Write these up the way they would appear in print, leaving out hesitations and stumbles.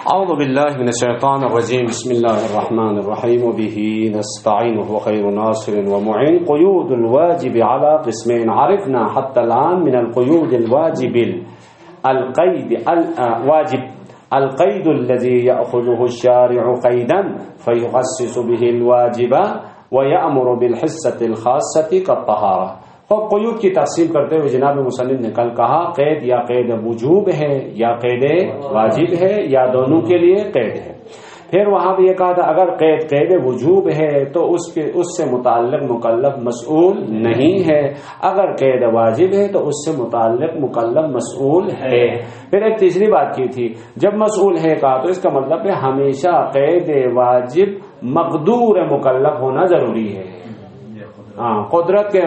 اعوذ باللہ من الشیطان الرجیم بسم اللہ الرحمن الرحیم وبه نستعین خیر ناصر ومعین قیود الواجب على قسمین عرفنا حتى الآن من القیود الواجب القید الذي يأخذه الشارع قیدا فيخصص به الواجب ويأمر بالحصة الخاصة كالطهارة. اور قیود کی تقسیم کرتے ہوئے جناب مصنف نے کل کہا قید یا قید وجوب ہے یا قید واجب ہے یا دونوں کے لیے قید ہے. پھر وہاں بھی یہ کہا تھا اگر قید وجوب ہے تو اس سے متعلق مکلف مسئول نہیں ہے، اگر قید واجب ہے تو اس سے متعلق مکلف مسئول ہے. پھر ایک تیسری بات کی تھی جب مسئول ہے کہا تو اس کا مطلب ہے ہمیشہ قید واجب مقدور مکلف ہونا ضروری ہے، قدرت کے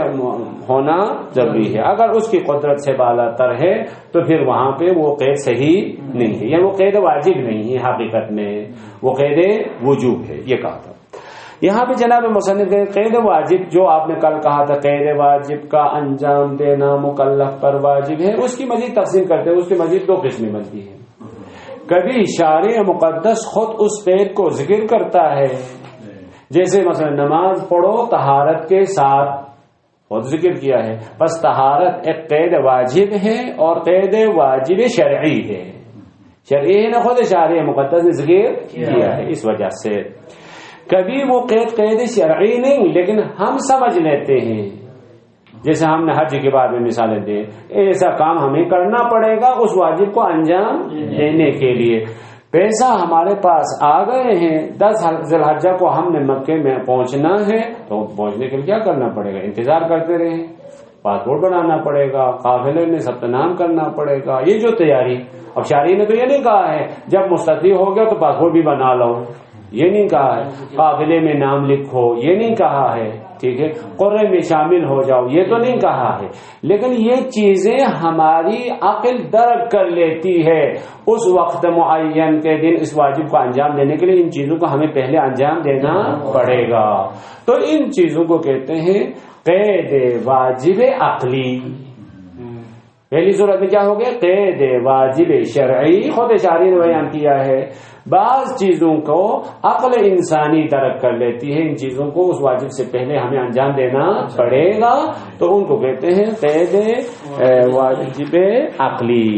ہونا ضروری ہے. اگر اس کی قدرت سے بالا تر ہے تو پھر وہاں پہ وہ قید صحیح نہیں ہے، یا وہ قید واجب نہیں ہے، حقیقت میں وہ قید وجوب ہے. یہ کہا تھا. یہاں پہ جناب مصنف نے قید واجب جو آپ نے کل کہا تھا قید واجب کا انجام دینا مکلف پر واجب ہے، اس کی مزید تقسیم کرتے ہیں. اس کی مزید دو قسمیں بنتی ہیں. کبھی شارع مقدس خود اس قید کو ذکر کرتا ہے، جیسے مثلا نماز پڑھو طہارت کے ساتھ، خود ذکر کیا ہے. بس طہارت ایک قید واجب ہے اور قید واجب شرعی ہے. شرعی ہے نا، خود شارع مقدس نے ذکر کیا ہے. اس وجہ سے کبھی وہ قید شرعی نہیں لیکن ہم سمجھ لیتے ہیں، جیسے ہم نے حج کے بارے میں مثالیں دی، ایسا کام ہمیں کرنا پڑے گا اس واجب کو انجام دینے کے لیے. پیسہ ہمارے پاس آ گئے ہیں، 10 ذی الحجہ کو ہم نے مکے میں پہنچنا ہے، تو پہنچنے کے لیے کیا کرنا پڑے گا؟ انتظار کرتے رہیں، پاسپورٹ بنانا پڑے گا، قافلے میں ثبت نام کرنا پڑے گا. یہ جو تیاری، اب شارع نے تو یہ نہیں کہا ہے جب مستدعی ہو گیا تو پاسپورٹ بھی بنا لو، یہ نہیں کہا ہے. قافلے میں نام لکھو، یہ نہیں کہا ہے. ٹھیک ہے، قرعے میں شامل ہو جاؤ، یہ تو نہیں کہا ہے. لیکن یہ چیزیں ہماری عقل درک کر لیتی ہے اس وقت معین کے دن اس واجب کو انجام دینے کے لیے ان چیزوں کو ہمیں پہلے انجام دینا پڑے گا. تو ان چیزوں کو کہتے ہیں قید واجب عقلی. پہلی صورت میں کیا ہو گیا؟ قید واجب شرعی خود شارع نے بیان کیا ہے. بعض چیزوں کو عقل انسانی درک کر لیتی ہے، ان چیزوں کو اس واجب سے پہلے ہمیں انجام دینا پڑے گا، تو ان کو کہتے ہیں قید واجب عقلی.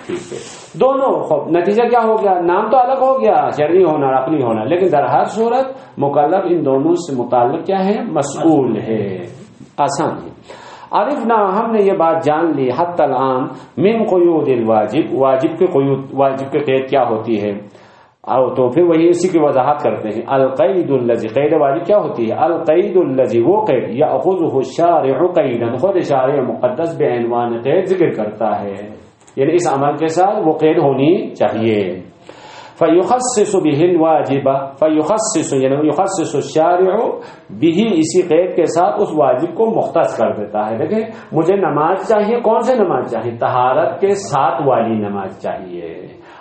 ٹھیک ہے، دونوں نتیجہ کیا ہو گیا؟ نام تو الگ ہو گیا، شرعی ہونا اور عقلی ہونا، لیکن در ہر صورت مکلف ان دونوں سے متعلق کیا ہے؟ مسئول ہے. آسان ہے. عرفنا، ہم نے یہ بات جان لی حتی الآن من قیود الواجب، واجب کے قیود، واجب کے قید کیا ہوتی ہے. تو پھر وہی اسی کی وضاحت کرتے ہیں. القید الذی، قید واجب کیا ہوتی ہے؟ القید الذی، وہ قید یأخذہ الشارع قیدا، خود شارع مقدس بعنوان قید ذکر کرتا ہے، یعنی اس عمل کے ساتھ وہ قید ہونی چاہیے. فیخصص به الواجب، فیخصص یعنی یخصص الشارع به، اسی قید کے ساتھ اس واجب کو مختص کر دیتا ہے. دیکھیں مجھے نماز چاہیے، کون سے نماز چاہیے؟ طہارت کے ساتھ والی نماز چاہیے،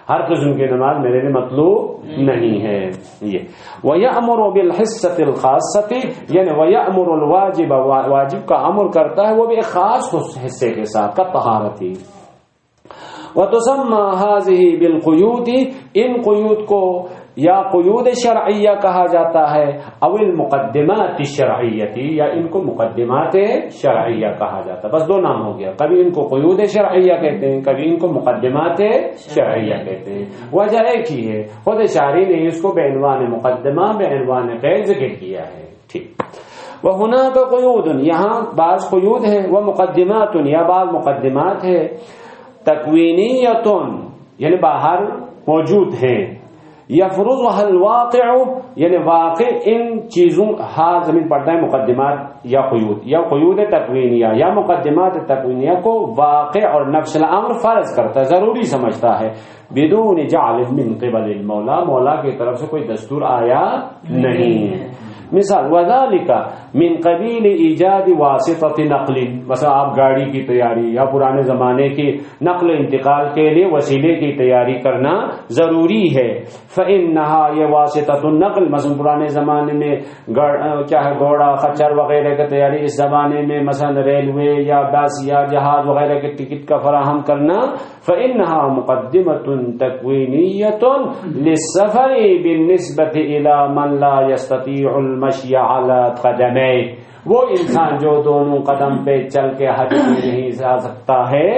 ہر قسم کی نماز میرے لیے مطلوب نہیں ہے. یہ وَيَأْمُرُ بِالْحِصَّةِ الْخَاصَّةِ، یعنی وَيَأْمُرُ الْوَاجِبَ، واجب کا امر کرتا ہے وہ بھی ایک خاص حصے کے ساتھ، كالطہارتی. وَتُسَمَّى هَذِهِ بِالْقُيُودِ، ان قیود کو یا قیود شرعیہ کہا جاتا ہے، او المقدمات الشرعیتی، یا ان کو مقدمات شرعیہ کہا جاتا ہے. بس دو نام ہو گیا، کبھی ان کو قیود شرعیہ کہتے ہیں، کبھی ان کو مقدمات شرعیہ کہتے ہیں. وجہ ایک ہی ہے، خود شارع نے اس کو بعنوان مقدمہ بعنوان قید ذکر کیا ہے. ٹھیک. وَهُنَاكَ قُيُودٌ، یہاں بعض قیود ہیں، وَمُقَدِّمَاتٌ، یا بعض مقدمات ہے، تکوینیتن یعنی باہر موجود ہیں، یفرضها الواقع یعنی واقع ان چیزوں، ہاں زمین پڑتا ہے مقدمات یا قیود، یا قیود تکوینیہ یا مقدمات تکوینیہ کو واقع اور نفس الامر فرض کرتا ہے، ضروری سمجھتا ہے، بدون جعل من قبل المولا، مولا کی طرف سے کوئی دستور آیا نہیں ہے. مثال وذالک من قبیل ایجاد واسطۃ نقل، مثلا آپ گاڑی کی تیاری یا پرانے زمانے کی نقل و انتقال کے لیے وسیلے کی تیاری کرنا ضروری ہے. فإنها یہ واسطۃ النقل، مثلا پرانے زمانے میں کیا ہے گھوڑا خچر وغیرہ کی تیاری، اس زمانے میں مثلا ریلوے یا بس یا جہاز وغیرہ کے ٹکٹ کا فراہم کرنا. فإنها مقدمة تكوينية للسفر بالنسبة إلى من لا يستطيع المشي على قدميه، وہ انسان جو دونوں قدم پہ چل کے حج میں نہیں جا سکتا ہے،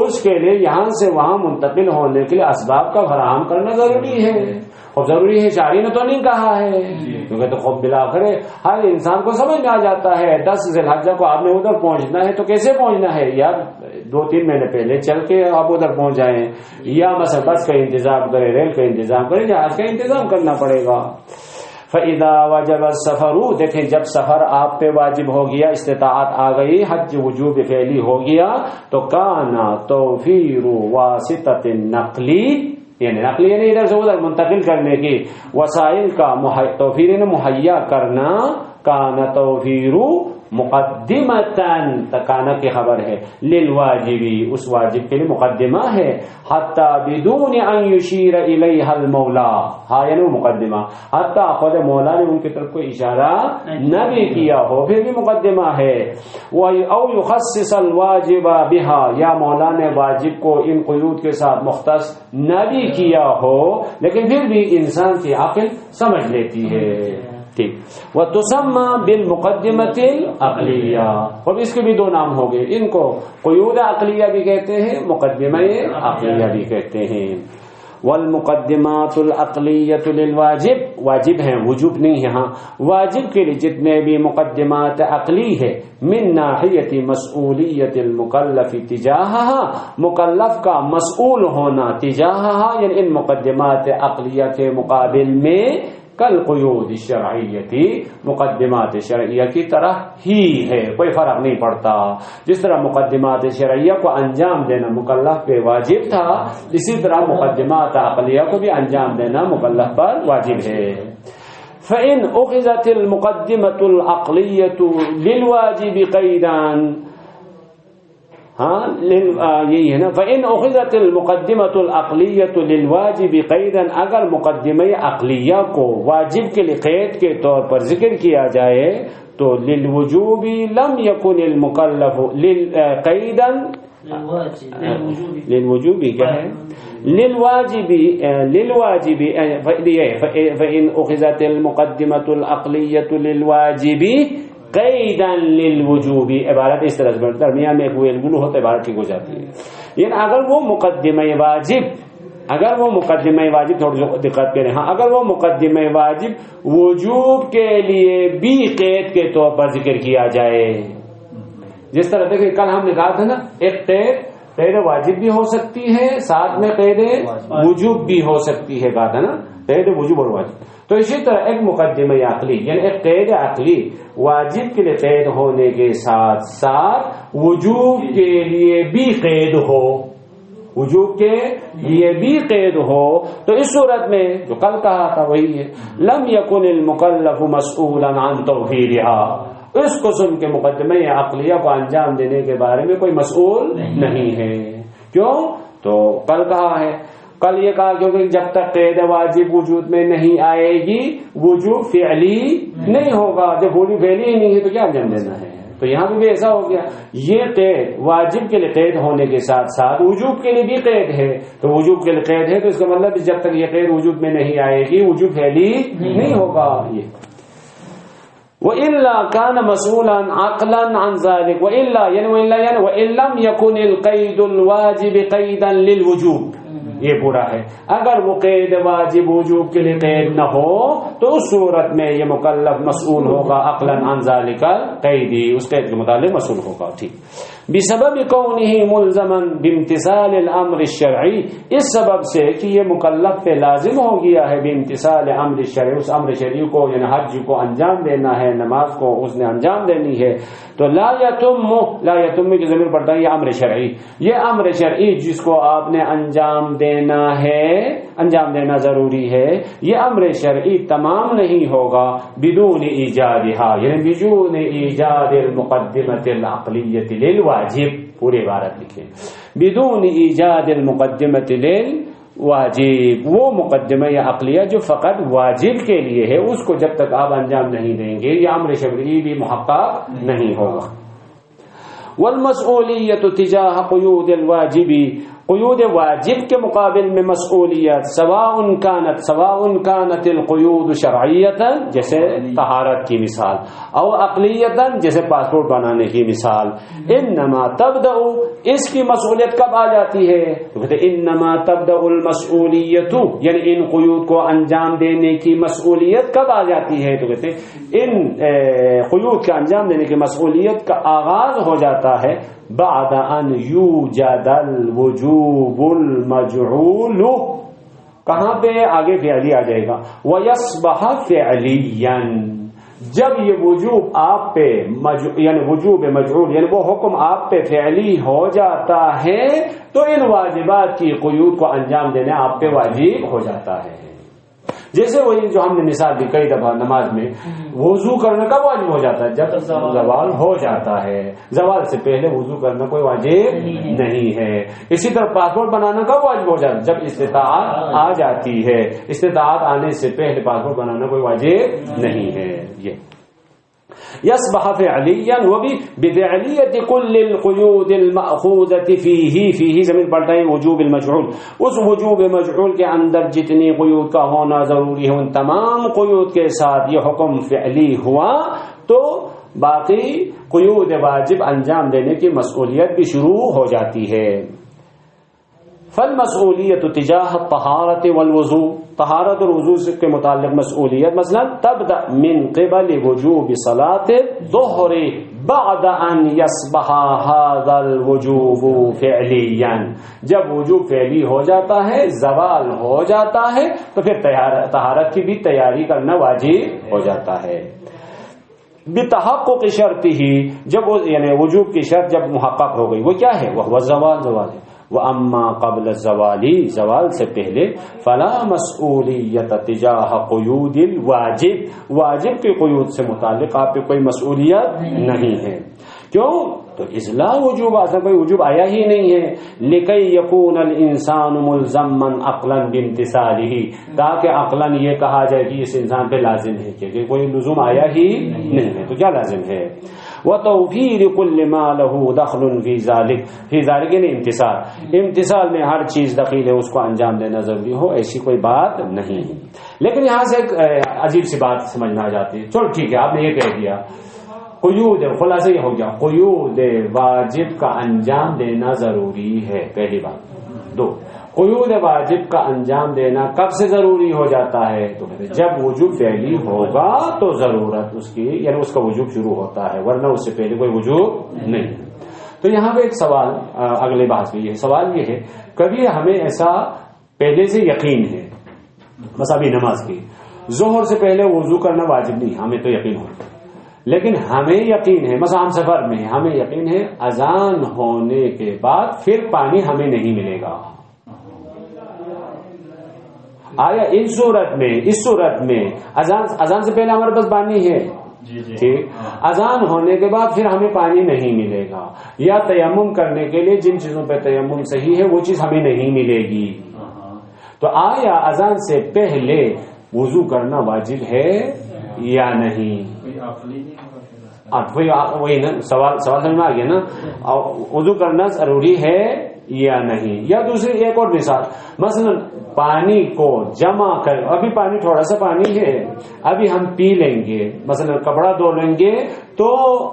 اس کے لیے یہاں سے وہاں منتقل ہونے کے لیے اسباب کا فراہم کرنا ضروری ہے. اور ضروری ہے شاعری نے تو نہیں کہا ہے، کیونکہ تو خوب بالآخر ہر انسان کو سمجھ میں آ جاتا ہے 10 ذی الحجہ کو آپ نے ادھر پہنچنا ہے تو کیسے پہنچنا ہے، یا 2-3 مہینے پہلے چل کے آپ ادھر پہنچ جائیں، یا مثلا بس کا انتظام کریں، ریل کا انتظام کریں، جہاز کا انتظام کرنا پڑے گا. فَإِذَا وَجَبَ السَّفَرُ، دیکھیں جب سفر آپ پہ واجب ہو گیا، استطاعت آ گئی، حج وجوب فعلی ہو گیا، تو کانا توفیر واسطۃ النقلی، یعنی نقلی یعنی ادھر سے ادھر منتقل کرنے کی وسائل کا توفیر نے مہیا کرنا، کانا توفیر مقدمتاً، تکانا کی خبر ہے، للواجبی، اس واجب کے لیے مقدمہ ہے، حتی بدون ان یشیر الیہا المولا، ہاں یعنی وہ مقدمہ، حتی خود مولا نے ان کی طرف کوئی اشارہ نہ بھی کیا ہو پھر بھی مقدمہ ہے. او یخصص الواجب بها، یا مولا نے واجب کو ان قیود کے ساتھ مختص نہ بھی کیا ہو لیکن پھر بھی انسان کی عقل سمجھ لیتی ہے. ٹھیک. وتسمى بالمقدمۃ العقلیہ، اور اس کے بھی 2 نام ہو گئے، ان کو قیود عقلیہ بھی کہتے ہیں، مقدمہ عقلیہ بھی کہتے ہیں. والمقدمات العقلیۃ للواجب، واجب ہیں وجوب نہیں ہے، ہاں واجب کے لیے جتنے بھی مقدمات عقلی ہے، من ناحیت مسئولیت المکلف تجاہها، مکلف کا مسئول ہونا تجاہها یعنی ان مقدمات عقلیہ کے مقابل میں، کل قیود شرعیتی، مقدمات شرعیہ کی طرح ہی ہے، کوئی فرق نہیں پڑتا. جس طرح مقدمات شرعیہ کو انجام دینا مکلف پہ واجب تھا، اسی طرح مقدمات عقلیہ کو بھی انجام دینا مکلف پر واجب ہے. فإن أخذت المقدمة العقلیة للواجب قیدا، ہاں یہی ہے نا، فإن أخذت المقدمة العقلیة للواجب قیدا، اگر مقدمہ عقلیہ کو واجب کے لیے قید کے طور پر ذکر کیا جائے تو للوجوب لم يكن المکلف قیدا، للوجوب کیا ہے، للواجب فإن أخذت المقدمة العقلیة للواجب قیدا للوجوب، عبارت اس طرح سے درمیان میں ایک ویل گلو ہوتا ہے، عبارت ٹھیک ہو جاتی ہے. یعنی اگر وہ مقدمہ واجب تھوڑی دقت کریں، ہاں اگر وہ مقدمہ واجب وجوب کے لیے بھی قید کے طور پر ذکر کیا جائے، جس طرح دیکھیں کل ہم نے کہا تھا نا، ایک قید واجب بھی ہو سکتی ہے، ساتھ میں قید وجوب بھی ہو سکتی ہے، کہا تھا نا قید وجوب اور واجب. تو اسی طرح ایک مقدمہ عقلی یعنی ایک قید عقلی واجب کے لیے قید ہونے کے ساتھ ساتھ وجوب کے لیے بھی قید ہو، وجوب کے لیے بھی قید ہو، تو اس صورت میں جو کل کہا تھا وہی ہے، لم یکن المکلف مسئولا عن توفیرها، اس قسم کے مقدمہ عقلیہ کو انجام دینے کے بارے میں کوئی مسئول نہیں ہے. کیوں؟ تو کل کہا ہے، کل یہ کہا کیونکہ جب تک قید واجب وجود میں نہیں آئے گی وجوب فعلی نہیں ہوگا، جب وجوب فعلی ہی نہیں ہے تو کیا انجام دینا ہے. تو یہاں پہ بھی ایسا ہو گیا، یہ قید واجب کے لیے قید ہونے کے ساتھ ساتھ وجوب کے لیے بھی قید ہے، تو وجوب کے لیے قید ہے تو اس کا مطلب جب تک یہ قید وجوب میں نہیں آئے گی وجوب فعلی نہیں ہوگا. یہ وَإِلَّا كَانَ مَسْئُولًا عَقْلًا عَنْ ذَلِكَ، وَإِن لَّمْ يَكُنِ الْقَيْدُ الْوَاجِبِ قَيْدًا لِلْوُجُوبِ، یہ پورا ہے. اگر وہ قید واجب وجوب کے لیے قید نہ ہو تو اس صورت میں یہ مکلف مسئول ہوگا عقلاً عن ذالک قیدی، اس قید کے متعلق مسئول ہوگا. ٹھیک. بسبب کونہ ملزما بامتثال الامر الشرعی، اس سبب سے کہ یہ مکلف پہ لازم ہو گیا ہے بامتثال امر الشرعی، اس امر شرعی کو یعنی حج کو انجام دینا ہے، نماز کو اس نے انجام دینی ہے. تو لا یتم کی ضمیر پڑتا ہے یہ امر شرعی، یہ امر شرعی جس کو آپ نے انجام انجام دینا ضروری ہے، یہ امر شرعی تمام نہیں ہوگا بدون ایجادها، یعنی بدون ایجاد المقدمۃ العقلیۃ للواجب. پورے عبارت لکھیں، بدون ایجاد المقدمۃ للواجب، وہ مقدمہ یا عقلیہ جو فقط واجب کے لیے ہے، اس کو جب تک آپ انجام نہیں دیں گے یہ امر شرعی بھی محقق نہیں ہوگا. والمسؤولیت تجاہ قیود الواجب، قیود واجب کے مقابل میں مسئولیت سواء كانت القیود شرعیتا، جیسے طہارت کی مثال، او عقلیتا، جیسے پاسپورٹ بنانے کی مثال. انما تبدأ، اس کی مسئولیت کب آ جاتی ہے؟ تو کہتے انما تبدأ المسئولیت، یعنی ان قیود کو انجام دینے کی مسئولیت کب آ جاتی ہے؟ تو کہتے ان قیود کا انجام دینے کی مسئولیت کا آغاز ہو جاتا ہے بعد ان یوجد الوجوب المجعول، کہاں پہ؟ آگے فعلی آ جائے گا. وَيَصْبَحَ فِعْلِيًّا، جب یہ وجوب آپ پہ یعنی وجوب مجعول یعنی وہ حکم آپ پہ فعلی ہو جاتا ہے تو ان واجبات کی قیود کو انجام دینا آپ پہ واجب ہو جاتا ہے. جیسے وہی جو ہم نے مثال دی کئی دفعہ نماز میں، وضو کرنا کب واجب ہو جاتا ہے؟ جب زوال ہو جاتا ہے. زوال سے پہلے وضو کرنا کوئی واجب نہیں ہے. اسی طرح پاسپورٹ بنانا کب واجب ہو جاتا ہے؟ جب استطاعت آ جاتی ہے. استطاعت آنے سے پہلے پاسپورٹ بنانا کوئی واجب نہیں ہے. یہ يصبح فعليا وبفعلية كل القيود المأخوذة فيه زمین پلٹائیں وجوب المجعول، اس وجوب مجعول کے اندر جتنی قیود کا ہونا ضروری ہے ان تمام قیود کے ساتھ یہ حکم فعلی ہوا تو باقی قیود واجب انجام دینے کی مسئولیت بھی شروع ہو جاتی ہے. فالمسئولیت تجاہ الطہارت والوضوء، طہارت اور وضو کے متعلق مسئولیت مثلا تبدأ من قبل وجوب صلاة الظہر بعد ان يصبح هذا الوجوب فعليا، جب وجوب فعلی ہو جاتا ہے، زوال ہو جاتا ہے تو پھر طہارت کی بھی تیاری کرنا واجب ہو جاتا ہے. بتحقق شرط ہی، جب یعنی وجوب کی شرط جب محقق ہو گئی، وہ کیا ہے؟ وہ زوال ہے. وَأَمَّا قَبْلَ الزَّوَالِ، زوال سے پہلے فَلَا مَسْئُولِيَّةَ تِجَاهَ قُیُودِ الْوَاجِب، واجب کے قیود سے متعلق آپ پہ کوئی مسئولیت نہیں ہے. کیوں؟ تو اذلا وجوب اصلا کوئی وجوب آیا ہی نہیں ہے. لِكَيْ يَكُونَ الْإِنسَانُ مُلْزَمًا عَقْلًا بِامْتِثَالِهِ، تاکہ عقلاً یہ کہا جائے کہ اس انسان پہ لازم ہے، کہ کوئی لزوم آیا ہی نہیں ہے تو کیا لازم ہے. وَتَوْفِيرِ كُلِّ مَا لَهُ دَخْلٌ فِي ذَلِكَ یعنی امتثال میں ہر چیز دخیل ہے، اس کو انجام دینا ضروری ہو، ایسی کوئی بات نہیں ہے. لیکن یہاں سے ایک عجیب سی بات سمجھنا جاتی ہے. چلو ٹھیک ہے، آپ نے یہ کہہ دیا قیود، خلاصہ یہ ہو گیا قیود واجب کا انجام دینا ضروری ہے، پہلی بات. دو، قیود واجب کا انجام دینا کب سے ضروری ہو جاتا ہے؟ تو جب وجوب فعلی ہوگا تو ضرورت اس کی یعنی اس کا وجوب شروع ہوتا ہے، ورنہ اس سے پہلے کوئی وجوب نہیں. تو یہاں پہ ایک سوال اگلے بحث میں یہ سوال یہ ہے، کبھی ہمیں ایسا پہلے سے یقین ہے، بس ابھی نماز کی ظہر سے پہلے وضو کرنا واجب نہیں، ہمیں تو یقین ہو، لیکن ہمیں یقین ہے مثلا ہم سفر میں ہمیں یقین ہے اذان ہونے کے بعد پھر پانی ہمیں نہیں ملے گا. آیا اس صورت میں اذان سے پہلے ہمارے پاس پانی ہے، ٹھیک، اذان ہونے کے بعد پھر ہمیں پانی نہیں ملے گا، یا تیمم کرنے کے لیے جن چیزوں پہ تیمم صحیح ہے وہ چیز ہمیں نہیں ملے گی. تو آیا اذان سے پہلے وضو کرنا واجب ہے یا نہیں؟ وہی نا سوال سمجھ میں آ گیا نا. وضو کرنا ضروری ہے یا نہیں. یا دوسری ایک اور مثال، مثلا پانی کو جمع کر، ابھی پانی تھوڑا سا پانی ہے، ابھی ہم پی لیں گے، مثلا کپڑا دھو لیں گے تو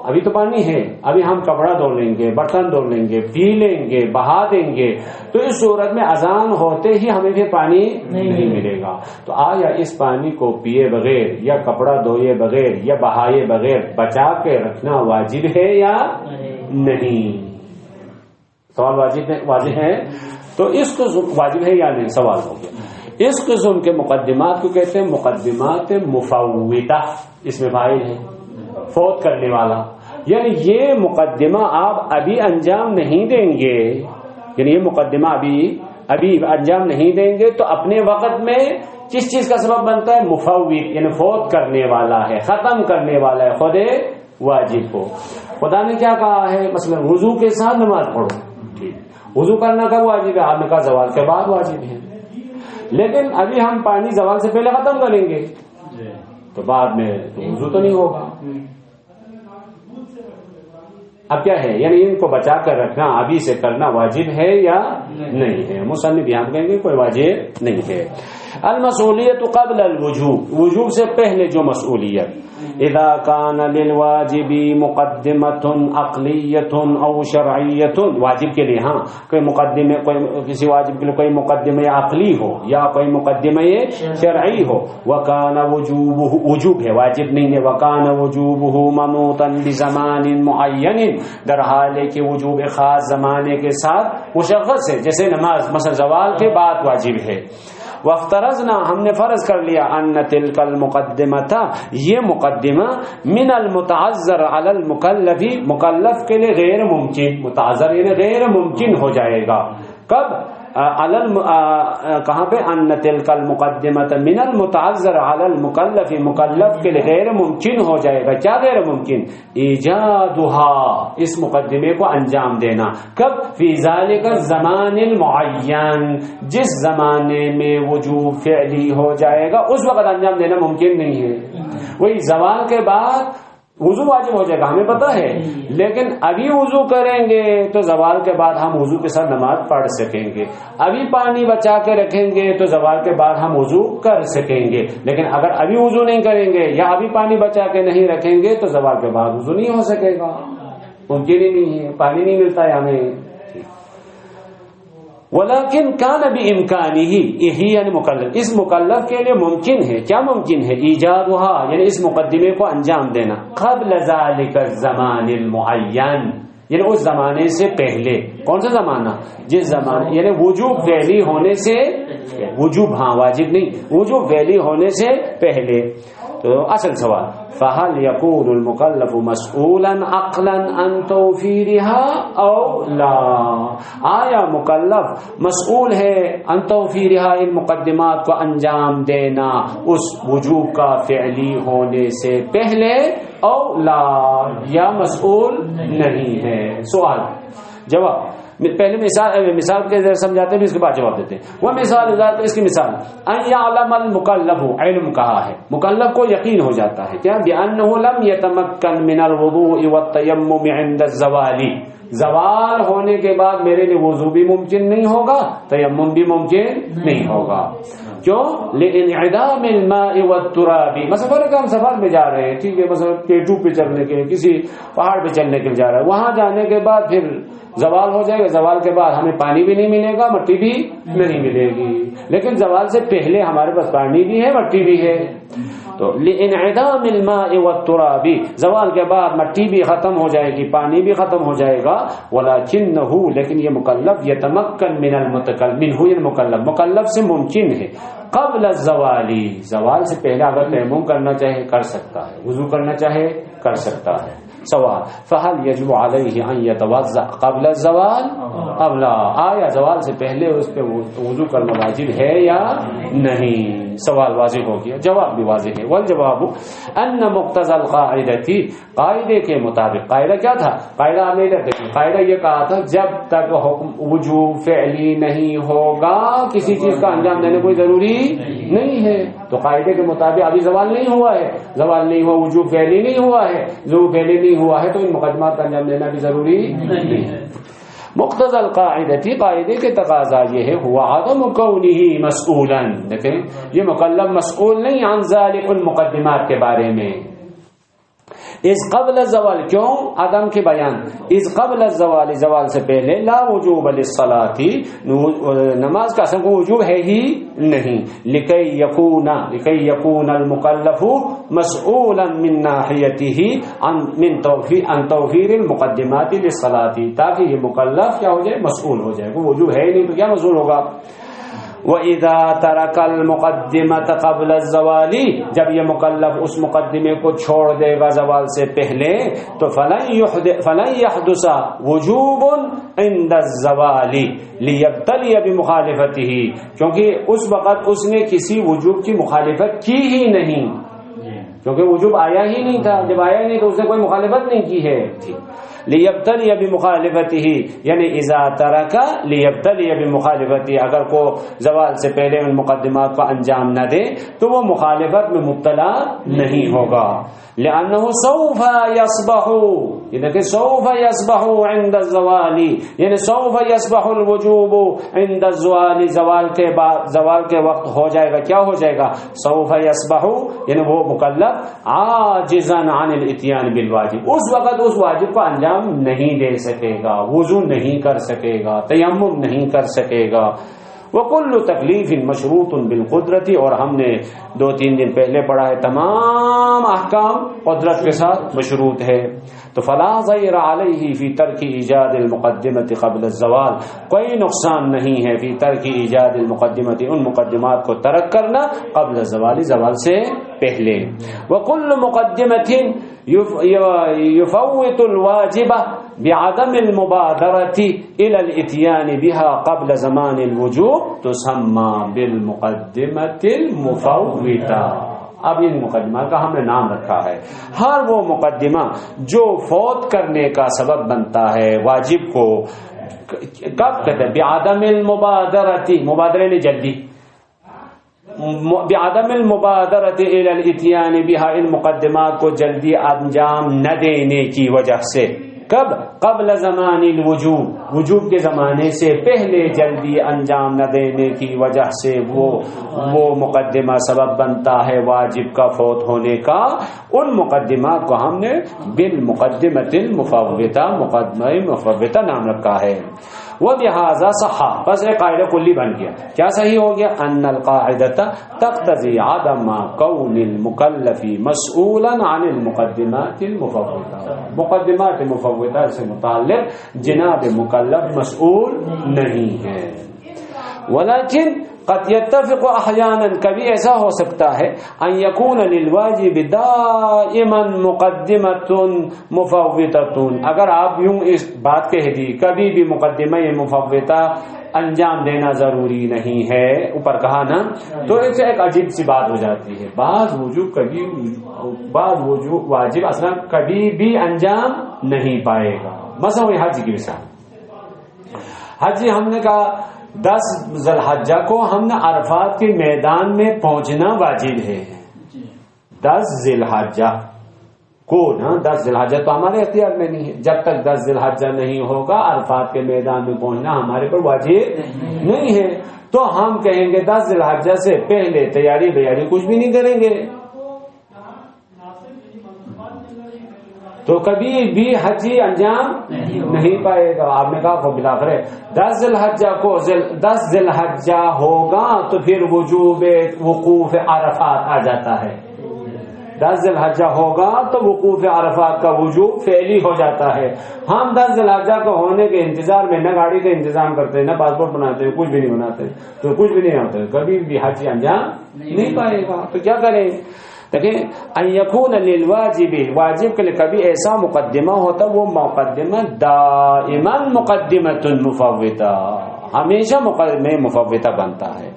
ابھی تو پانی ہے، ابھی ہم کپڑا دھو لیں گے، برتن دھو لیں گے، پی لیں گے، بہا دیں گے، تو اس صورت میں اذان ہوتے ہی ہمیں پھر پانی نہیں ملے گا. تو آیا اس پانی کو پیے بغیر یا کپڑا دھوئے بغیر یا بہائے بغیر بچا کے رکھنا واجب ہے یا نہیں؟ سوال واضح ہے. تو اس کو واجب ہے یا نہیں سوال ہو گیا. اس قسم کے مقدمات کو کہتے ہیں مقدمات مفوتہ، اس میں فاعل ہے فوت کرنے والا، یعنی یہ مقدمہ آپ ابھی انجام نہیں دیں گے، یعنی یہ مقدمہ ابھی انجام نہیں دیں گے تو اپنے وقت میں کس چیز کا سبب بنتا ہے؟ مفوت، یعنی فوت کرنے والا ہے، ختم کرنے والا ہے خود واجب کو. خدا نے کیا کہا ہے؟ مثلا وضو کے ساتھ نماز پڑھو. وضو کرنا کب واجب ہے؟ آپ نے کہا زوال کے بعد واجب ہے. لیکن ابھی ہم پانی زوال سے پہلے ختم کریں گے تو بعد میں وضو تو نہیں ہوگا. اب کیا ہے؟ یعنی ان کو بچا کر رکھنا ابھی سے کرنا واجب ہے یا نہیں ہے؟ مصنف یہاں کہیں گے کوئی واجب نہیں ہے. المسئولیت قبل الوجوب، وجوب سے پہلے جو مسئولیت. اذا كان للواجب مقدمۃ عقلیۃ او شرعیۃ، واجب کے لیے ہاں کوئی مقدمے، کوئی کسی واجب کے لیے کوئی مقدمہ عقلی ہو یا کوئی مقدمہ شرعی ہو. وکان وجوبہ، وجوب ہے واجب نہیں ہے. وکان وجوبہ منوطا بزمان معین، در حال ہے کہ وجوب خاص زمانے کے ساتھ مشخص ہے، جیسے نماز مثلا زوال کے بعد واجب ہے. وافترضنا، ہم نے فرض کر لیا، ان تلک المقدمۃ، یہ مقدمہ من المتعذر علی المکلف، مکلف کے لیے غیر ممکن، متعذر یعنی غیر ممکن ہو جائے گا. کب؟ کہاں پہ؟ ان تلک المقدمۃ من المتعذر علی المکلف، مکلف کے لیے غیر ممکن ہو جائے گا. کیا غیر ممکن؟ ایجادها، اس مقدمے کو انجام دینا. کب؟ فی ذالک الزمان المعین، جس زمانے میں وجوب فعلی ہو جائے گا اس وقت انجام دینا ممکن نہیں ہے. وہی زوال کے بعد وضو واجب ہو جائے گا ہمیں پتہ ہے، لیکن ابھی وضو کریں گے تو زوال کے بعد ہم وضو کے ساتھ نماز پڑھ سکیں گے. ابھی پانی بچا کے رکھیں گے تو زوال کے بعد ہم وضو کر سکیں گے. لیکن اگر ابھی وضو نہیں کریں گے یا ابھی پانی بچا کے نہیں رکھیں گے تو زوال کے بعد وضو نہیں ہو سکے گا، ممکن ہی نہیں ہے، پانی نہیں ملتا ہے ہمیں. ولیکن کان بامکانہ، یہی یعنی مکلف، اس مکلف کے لیے ممکن ہے. کیا ممکن ہے؟ ایجادها، یعنی اس مقدمے کو انجام دینا. قبل ذالک الزمان المعین، یعنی اس زمانے سے پہلے. کون سا زمانہ؟ جس زمانے یعنی وجوب فعلی ہونے سے، وجوب ہاں واجب نہیں، وجوب فعلی ہونے سے پہلے. تو اصل سوال، فہل یکون المکلف مسئولا عقلا عن توفیرها او لا، آیا مکلف مسئول ہے عن توفیرها، ان مقدمات کو انجام دینا اس وجوب کا فعلی ہونے سے پہلے، او لا، یا مسئول نہیں ہے؟ سوال جواب. پہلے مثال کے ذریعے سمجھاتے ہیں، اس کے بعد جواب دیتے ہیں. وہ مثال اس کی مثال، ان یعلم المکلف، علم کہا ہے، مکلف کو یقین ہو جاتا ہے کیا؟ بأنه لم يتمكن من الوضوء والتيمم عند الزوال، زوال ہونے کے بعد میرے لیے وضو بھی ممکن نہیں ہوگا، تیمم بھی ممکن نہیں ہوگا. کیوں؟ لانعدام الماء والتراب، مثلا ہم سفر میں جا رہے ہیں، ٹھیک ہے، مثلا K2 پہ چلنے کے، کسی پہاڑ پہ چلنے کے لیے جا رہے ہیں، وہاں جانے کے بعد پھر زوال ہو جائے گا، زوال کے بعد ہمیں پانی بھی نہیں ملے گا، مٹی بھی نہیں ملے گی. لیکن زوال سے پہلے ہمارے پاس پانی بھی ہے، مٹی بھی ہے. تو لانعدام الماء والتراب، زوال کے بعد مٹی بھی ختم ہو جائے گی، پانی بھی ختم ہو جائے گا. ولکنہ، لیکن یہ مکلف، یتمکن من المتکلم، منہ یہ مکلف سے ممکن ہے، قبل الزوال، زوال سے پہلے اگر تیمم کرنا چاہے کر سکتا ہے، وضو کرنا چاہے کر سکتا ہے. سوال، فهل يجب عليه ان يتوضا قبل الزوال ام لا، آیا زوال سے پہلے اس پہ وضو کرنا واجب ہے یا نہیں؟ سوال واضح ہو گیا، جواب بھی واضح ہے. والجواب ان مقتضى القاعدہ، قاعدے کے مطابق، قاعدہ کیا تھا؟ قاعدہ آپ نے ادھر دیکھیں، قاعدہ یہ کہا تھا جب تک حکم وجوب فعلی نہیں ہوگا کسی چیز کا انجام دینے کوئی ضروری نہیں ہے. تو قاعدے کے مطابق ابھی زوال نہیں ہوا ہے، زوال نہیں ہوا، وجوب فعلی نہیں ہوا ہے، وجوب فعلی نہیں ہوا ہے تو ان مقدمات کا انجام دینا بھی ضروری نہیں ہے. مقتضى القاعدہ، قاعدے کے تقاضا یہ ہے، ہوا عدم کونہ مسئولا، دیکھیں یہ مکلف مسئول نہیں عن ذلک المقدمات کے بارے میں. اس قبل الزوال، کیوں عدم کے بیان، اس قبل الزوال، زوال سے پہلے، لا وجوب للصلاۃ، نماز کا اصل کو وجوب ہے ہی نہیں. لکی یکون المکلف مسئولا من ناحیتہ عن توفیر المقدمات للصلاۃ، تاکہ یہ مکلف کیا ہو جائے؟ مسئول ہو جائے. وہ وجوب ہے ہی نہیں تو کیا مسئول ہوگا؟ وَإِذَا تَرَكَ الْمُقَدِّمَةَ قَبْلَ الزَّوَالِ، جب یہ مکلف اس مقدمے کو چھوڑ دے گا زوال سے پہلے تو فَلَنْ يَحْدُثَ وُجُوبٌ عِنْدَ الزَّوَالِ لِيَبْتَلِيَ بِمُخَالِفَتِهِ، کیونکہ اس وقت اس نے کسی وجوب کی مخالفت کی ہی نہیں، کیونکہ وجوب آیا ہی نہیں تھا، جب آیا ہی نہیں تو اس نے کوئی مخالفت نہیں کی ہے. لیبتلی بمخالفته، یعنی اذا ترک لیبتلی بمخالفته، اگر کو زوال سے پہلے ان مقدمات کو انجام نہ دے تو وہ مخالفت میں مبتلا نہیں ہوگا. لأنه سوف يصبح، یعنی سوف يصبح عند الزوال، یعنی سوف يصبح الوجوب عند الزوال، زوال کے وقت ہو جائے گا، کیا ہو جائے گا؟ سوف يصبح، یعنی وہ مکلف عاجزا عن الاتيان بالواجب، اس وقت اس واجب کو انجام نہیں دے سکے گا، وضو نہیں کر سکے گا، تیمم نہیں کر سکے گا. وَكُلُّ تَكْلِيفٍ مَشْرُوطٌ بِالْقُدْرَةِ، اور ہم نے 2-3 دن پہلے پڑھا ہے تمام احکام قدرت کے ساتھ مشروط ہے. تو فَلَا ضَيْرَ عَلَيْهِ فِي تَرْكِ إِيجَادِ الْمُقَدِّمَةِ قَبْلَ الزَّوَالِ، کوئی نقصان نہیں ہے فی ترک ایجاد المقدمۃ، ان مقدمات کو ترک کرنا قبل الزوال، زوال سے پہلے. وَكُلُّ مُقَدِّمَةٍ يفوت الواجب بعدم المبادرة إلى الاتيان بها قبل زمان الوجوب تسمى بالمقدمة المفوتة. اب ان مقدمات کا ہم نے نام رکھا ہے، ہر وہ مقدمہ جو فوت کرنے کا سبب بنتا ہے واجب کو، کب کہتے ہیں؟ بعدم المبادرة، مبادرہ نے جلدی، بعدم المبادرۃ الی الاتیان بها، ان مقدمات کو جلدی انجام نہ دینے کی وجہ سے. کب؟ قبل زمان الوجوب، وجوب کے زمانے سے پہلے جلدی انجام نہ دینے کی وجہ سے وہ مقدمہ سبب بنتا ہے واجب کا فوت ہونے کا. ان مقدمات کو ہم نے بالمقدمۃ المفوتہ، مقدمہ مفوتہ نام رکھا ہے. وبهذا صح، بس ایک قاعدہ کلی بن گیا. کیا صحیح ہو گیا؟ ان القاعدہ تقتضی عدم کون المکلف مسئولا عن المقدمات المفوتہ، مقدمات مفوتہ سے متعلق جناب مکلف مسئول نہیں ہے. ولیکن قد يتفق احیانا، کبھی ایسا ہو سکتا ہے ان یکون للواجب دائما مقدمۃ مفوتۃ، اگر آپ یوں اس بات کہہ دی کبھی بھی مقدمہ مفوتہ انجام دینا ضروری نہیں ہے، اوپر کہا نا، تو اس سے ایک عجیب سی بات ہو جاتی ہے. بعض وجوب واجب اصلا کبھی بھی انجام نہیں پائے گا. مثلا حج کی مثال، حج ہم نے کہا 10 ذی الحجہ کو ہم نے عرفات کے میدان میں پہنچنا واجب ہے. 10 ذی الحجہ کو نا، 10 ذی الحجہ تو ہمارے اختیار میں نہیں ہے، جب تک 10 ذی الحجہ نہیں ہوگا عرفات کے میدان میں پہنچنا ہمارے پر واجب نہیں ہے. تو ہم کہیں گے 10 ذی الحجہ سے پہلے تیاری بیاری کچھ بھی نہیں کریں گے، تو کبھی بھی حجی انجام نہیں پائے گا. آپ نے کہا بلاخر 10 ذی الحجہ کو 10 ذی الحجہ ہوگا تو پھر وجوب وقوف عرفات آ جاتا ہے. 10 ذی الحجہ ہوگا تو وقوف عرفات کا وجوب فعلی ہو جاتا ہے. ہم 10 ذی الحجہ کو ہونے کے انتظار میں نہ گاڑی کا انتظام کرتے ہیں، نہ پاسپورٹ بناتے ہیں، کچھ بھی نہیں بناتے، تو کچھ بھی نہیں ہوتا، کبھی بھی حجی انجام نہیں پائے گا. تو کیا کریں؟ دیکھیں، ان یکون للواجب، واجب کے لیے کبھی ایسا مقدمہ ہوتا وہ مقدمہ دائما مقدمۃ مفوتہ، ہمیشہ مقدمہ مفوتہ بنتا ہے.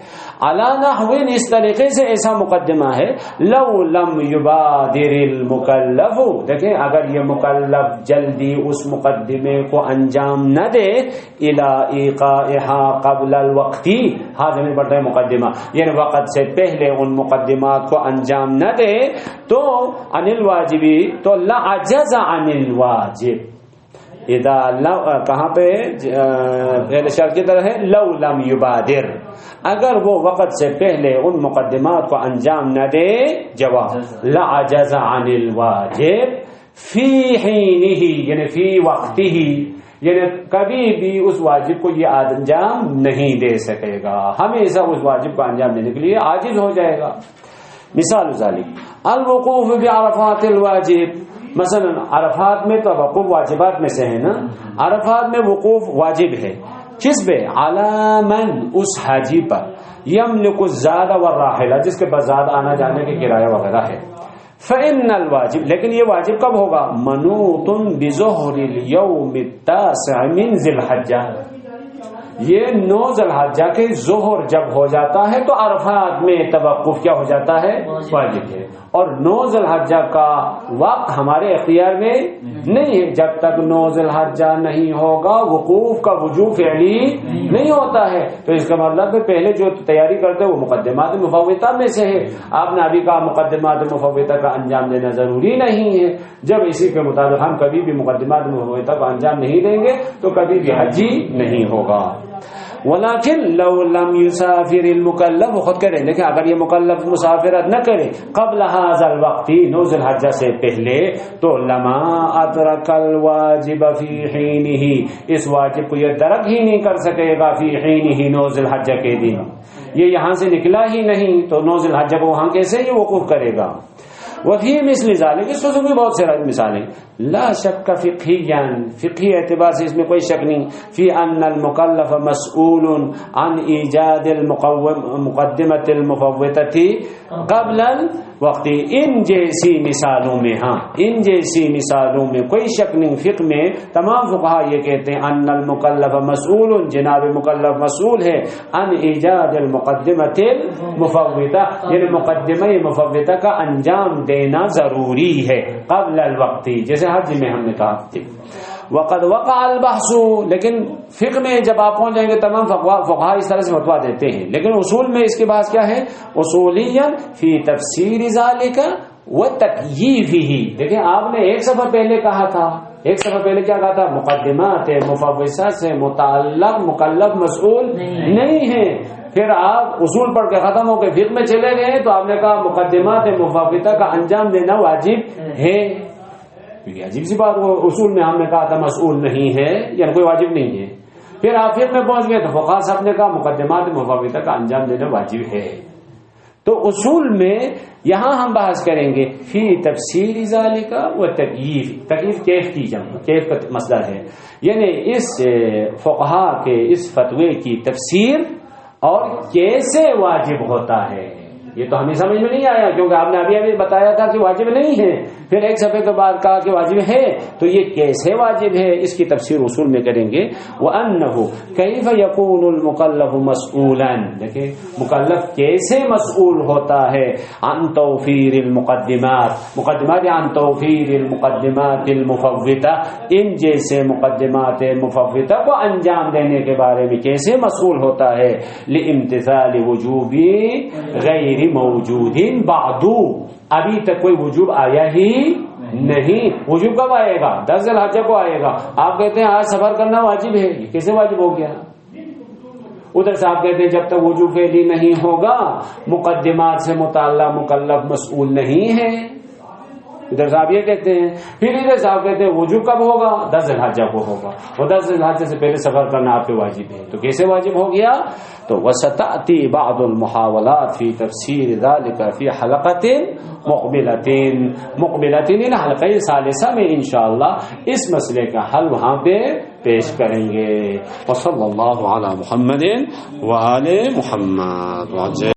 علی نحو، اس طریقے سے ایسا مقدمہ ہے لو لم یبادر المکلف، دیکھیں اگر یہ مکلف جلدی اس مقدمے کو انجام نہ دے الی ایقاعها قبل الوقت، حاضر پڑتا ہے مقدمہ یعنی وقت سے پہلے ان مقدمات کو انجام نہ دے تو عن الواجبی، تو لعجز عن الواجب. اذا کہاں پہ پہلے شرط کی طرح ہے لو لم یبادر، اگر وہ وقت سے پہلے ان مقدمات کو انجام نہ دے، جواب لعجز عن الواجب فی حینہ، یعنی فی وقتہ، یعنی کبھی بھی اس واجب کو یہ انجام نہیں دے سکے گا، ہمیشہ اس واجب کو انجام دینے کے لیے عاجز ہو جائے گا. مثال ذالک الوقوف بعرفات الواجب، مثلا عرفات میں تو وقوف واجبات میں سے ہے نا، عرفات میں وقوف واجب ہے. کس پہ؟ علی من، اس حاجی پر یملک الزاد والراحلہ، جس کے پاس زاد آنا جانے کے کرایہ وغیرہ ہے، فإن الواجب، لیکن یہ واجب کب ہوگا؟ منوط بظہر اليوم التاسع من ذی الحجہ، یہ 9 ذی الحجہ کے ظہر جب ہو جاتا ہے تو عرفات میں توقف کیا ہو جاتا ہے؟ واجب ہے۔ اور 9 ذی الحجہ کا وقت ہمارے اختیار میں نہیں ہے، جب تک 9 ذی الحجہ نہیں ہوگا وقوف کا وجوب فعلی نہیں ہوتا ہے۔ تو اس کا مطلب ہے پہلے جو تیاری کرتے ہیں وہ مقدمات مفوتہ میں سے ہے۔ آپ نے ابھی کہا مقدمات مفوتہ کا انجام دینا ضروری نہیں ہے، جب اسی کے مطابق ہم کبھی بھی مقدمات مفوتہ کا انجام نہیں دیں گے تو کبھی بھی حجی نہیں ہوگا۔ ولیکن لو لم یسافر المکلف، وہ خود کریں لیکن اگر یہ مکلف مسافرت نہ کرے قبل هذا الوقت 9 ذی الحجہ سے پہلے، تو لما ادرک الواجب فی حینہ، اس واجب کو یہ درک ہی نہیں کر سکے گا فی حینہ 9 ذی الحجہ کے دن، یہ یہاں سے نکلا ہی نہیں تو 9 ذی الحجہ کو وہاں کیسے یہ وقوف کرے گا؟ وفی مثل ذالک، اس میں بہت سے مثالیں، لا شک فقہیا، فقہی اعتبار سے اس میں کوئی شک نہیں، فی ان المکلف مسئول عن ایجاد المقدمۃ المفوتۃ قبل الوقت، ان جیسی مثالوں میں، ہاں ان جیسی مثالوں میں کوئی شک نہیں، فقہ میں تمام فقہا یہ کہتے ہیں ان المکلف مسئول، جناب مکلف مسئول ہے، عن ایجاد المقدمۃ المفوتہ، یعنی مقدمہ مفوتہ کا انجام دینا ضروری ہے قبل الوقت، جیسے حج میں ہم نے کہا تھی۔ وقد وقع البحث، لیکن فقہ میں جب آپ پہنچ جائیں گے تمام فقہا اس طرح سے فتویٰ دیتے ہیں، لیکن اصول میں اس کے بحث کیا ہے؟ اصولیاً فی تفسیر ذالک وتکییفہ، دیکھیں آپ نے ایک صفحہ پہلے کہا تھا، ایک صفحہ پہلے کیا کہا تھا؟ مقدمات مفوضہ سے متعلق مکلف مسئول نہیں ہے، پھر آپ اصول پڑھ کے ختم ہو کے فقہ میں چلے گئے تو آپ نے کہا مقدمات مفوضہ کا انجام دینا واجب ہے، یہ عجیب سی بات، وہ اصول میں ہم نے کہا تھا مسئول نہیں ہے، یعنی کوئی واجب نہیں ہے، پھر آپ فقہ میں پہنچ گئے تو فقہا صاحب نے کہا مقدمات مفوضہ کا انجام دینا واجب ہے۔ تو اصول میں یہاں ہم بحث کریں گے فی تفسیر ذالک و تکییف، تکییف کیف کی جمع، کیف کا مصدر ہے، یعنی اس فقہا کے اس فتوے کی تفسیر اور کیسے واجب ہوتا ہے، یہ تو ہمیں سمجھ میں نہیں آیا کیونکہ آپ نے ابھی بتایا تھا کہ واجب نہیں ہے، پھر ایک صفحے کے بعد کہا کہ واجب ہے، تو یہ کیسے واجب ہے اس کی تفسیر اصول میں کریں گے۔ وَأَنَّهُ كَيْفَ يَكُونُ الْمُكَلَّفُ مَسْئُولًا، دیکھیں مکلف کیسے مسئول ہوتا ہے، عن توفیر المقدمات، مقدمات عن توفیر المقدمات المفوتہ، ان جیسے مقدمات مفوتہ کو انجام دینے کے بارے میں کیسے مسئول ہوتا ہے، لِامْتِثَالِ وُجُوبِ غیر موجود بعد، ابھی تک کوئی وجوب آیا ہی نہیں، وجوب کب آئے گا؟ 10 ذی الحجہ کو آئے گا، آپ کہتے ہیں آج سفر کرنا واجب ہے، یہ کیسے واجب ہو گیا؟ ادھر سے آپ کہتے ہیں جب تک وجوب فعلی نہیں ہوگا مقدمات سے متعلق مکلف مسئول نہیں ہے، ادھر سے آپ یہ کہتے ہیں، پھر ادھر سے آپ کہتے ہیں وجوب کب ہوگا؟ 10 ذی الحجہ کو ہوگا، اور 10 ذی الحجہ سے پہلے سفر کرنا آپ پہ واجب ہے، تو کیسے واجب ہو گیا؟ تو وستأتی بعض المحاولات فی تفسیر ذالک فی حلقۃ مقبلۃ، حلقہ ثالثہ میں انشاءاللہ اس مسئلے کا حل وہاں پہ پیش کریں گے۔ وصلی اللہ علی محمد وآل محمد۔